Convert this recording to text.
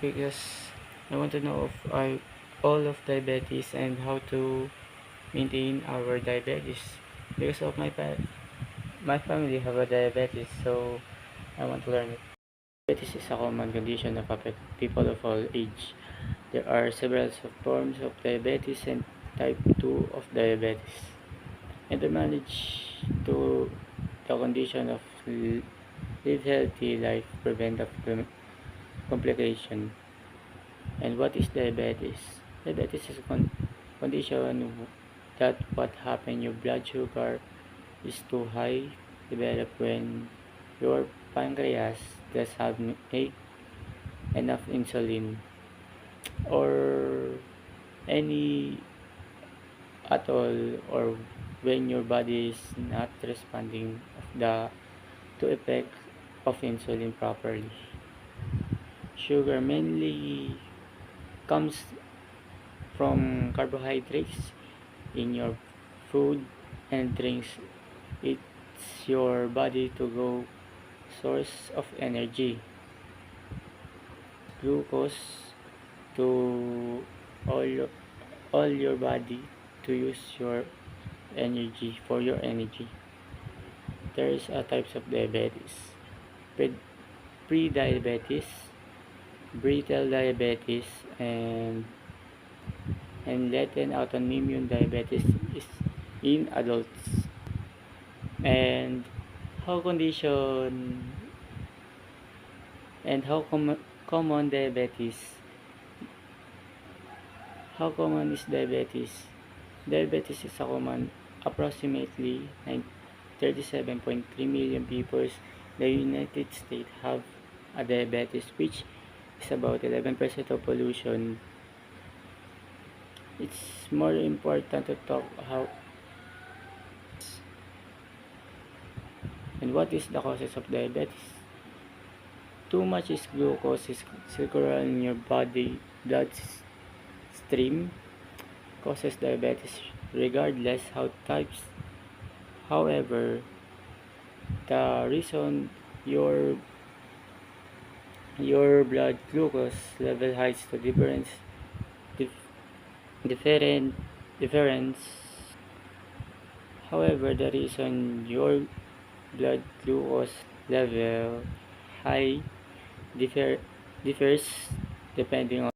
because I want to know if all of diabetes and how to maintain our diabetes because of my family have a diabetes, so I want to learn it. Diabetes is a common condition that affects people of all age. There are several forms of diabetes and type 2 of diabetes. And to manage to the condition of live healthy life, prevent of complication. And what is diabetes? Diabetes is a condition that what happen your blood sugar is too high, develop when your pancreas does have make enough insulin or any at all, or when your body is not responding of the to effect of insulin properly. Sugar mainly comes from carbohydrates in your food and drinks. It's your body to go source of energy. Glucose to all your, all your body to use your energy for your energy. There is a types of diabetes. Pre-diabetes, brittle diabetes, and latent autoimmune diabetes is in adults. And how condition and common diabetes? How common is diabetes? Diabetes is a common approximately 37.3 million people in the United States have a diabetes, which is about 11% of pollution. It's more important to talk how and what is the causes of diabetes. Too much is glucose is circulating in your body bloodstream causes diabetes regardless how types. However, the reason your blood glucose level hides the dif- different difference. However, the reason your blood glucose level high differs depending on